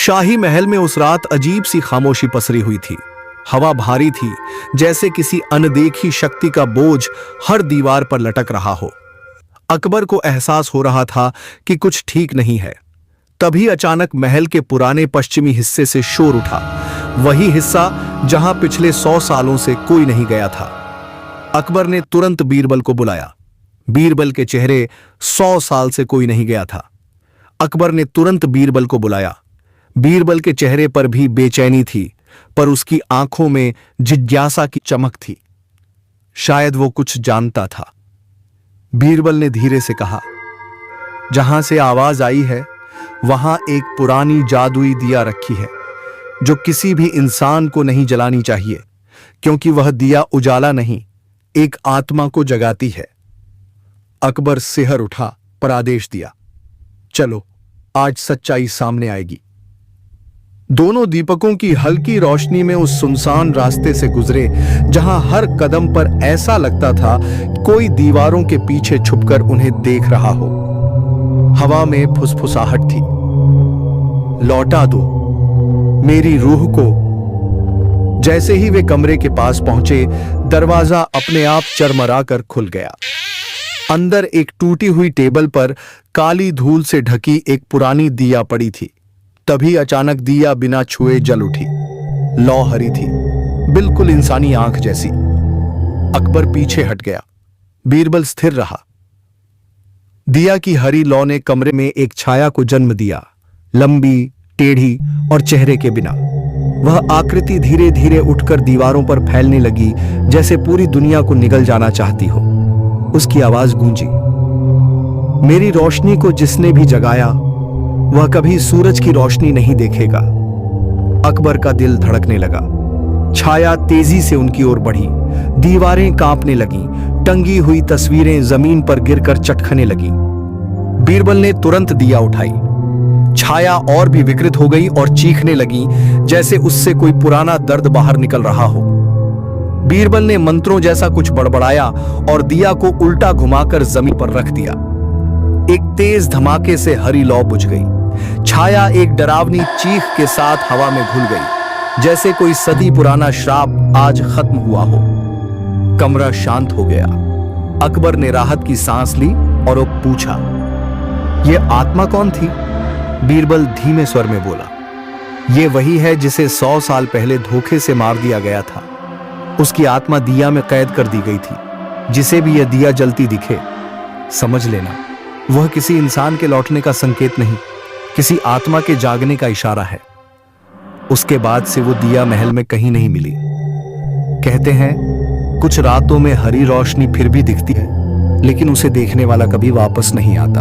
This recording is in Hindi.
शाही महल में उस रात अजीब सी खामोशी पसरी हुई थी। हवा भारी थी, जैसे किसी अनदेखी शक्ति का बोझ हर दीवार पर लटक रहा हो। अकबर को एहसास हो रहा था कि कुछ ठीक नहीं है। तभी अचानक महल के पुराने पश्चिमी हिस्से से शोर उठा, वही हिस्सा जहां पिछले 100 सालों से कोई नहीं गया था। अकबर ने तुरंत बीरबल को बुलाया। बीरबल के चेहरे 100 साल से कोई नहीं गया था। अकबर ने तुरंत बीरबल को बुलाया। बीरबल के चेहरे पर भी बेचैनी थी, पर उसकी आंखों में जिज्ञासा की चमक थी। शायद वो कुछ जानता था। बीरबल ने धीरे से कहा, जहां से आवाज आई है वहां एक पुरानी जादुई दिया रखी है, जो किसी भी इंसान को नहीं जलानी चाहिए, क्योंकि वह दिया उजाला नहीं, एक आत्मा को जगाती है। अकबर सिहर उठा पर आदेश दिया, चलो, आज सच्चाई सामने आएगी। दोनों दीपकों की हल्की रोशनी में उस सुनसान रास्ते से गुजरे, जहां हर कदम पर ऐसा लगता था कोई दीवारों के पीछे छुपकर उन्हें देख रहा हो। हवा में फुसफुसाहट थी, लौटा दो मेरी रूह को। जैसे ही वे कमरे के पास पहुंचे, दरवाजा अपने आप चरमराकर खुल गया। अंदर एक टूटी हुई टेबल पर काली धूल से ढकी एक पुरानी दिया पड़ी थी। तभी अचानक दिया बिना छुए जल उठी। लौ हरी थी, बिल्कुल इंसानी आंख जैसी। अकबर पीछे हट गया। बीरबल स्थिर रहा। दिया की हरी लौ ने कमरे में एक छाया को जन्म दिया, लंबी, टेढ़ी और चेहरे के बिना। वह आकृति धीरे धीरे उठकर दीवारों पर फैलने लगी, जैसे पूरी दुनिया को निगल जाना चाहती हो। उसकी आवाज गूंजी, मेरी रोशनी को जिसने भी जगाया वह कभी सूरज की रोशनी नहीं देखेगा। अकबर का दिल धड़कने लगा। छाया तेजी से उनकी ओर बढ़ी। दीवारें कांपने लगीं, टंगी हुई तस्वीरें जमीन पर गिरकर चटखने लगीं। बीरबल ने तुरंत दिया उठाई। छाया और भी विकृत हो गई और चीखने लगी, जैसे उससे कोई पुराना दर्द बाहर निकल रहा हो। बीरबल ने मंत्रों जैसा कुछ बड़बड़ाया और दिया को उल्टा घुमाकर जमीन पर रख दिया। एक तेज धमाके से हरी लौ बुझ गई। छाया एक डरावनी चीख के साथ हवा में घुल गई, जैसे कोई सदी पुराना श्राप आज खत्म हुआ हो। कमरा शांत हो गया। अकबर ने राहत की सांस ली और वो पूछा, यह आत्मा कौन थी? बीरबल धीमे स्वर में बोला, यह वही है जिसे 100 साल पहले धोखे से मार दिया गया था। उसकी आत्मा दिया में कैद कर दी गई थी। जिसे भी यह दिया जलती दिखे, समझ लेना वह किसी इंसान के लौटने का संकेत नहीं, किसी आत्मा के जागने का इशारा है। उसके बाद से वो दिया महल में कहीं नहीं मिली। कहते हैं कुछ रातों में हरी रोशनी फिर भी दिखती है, लेकिन उसे देखने वाला कभी वापस नहीं आता।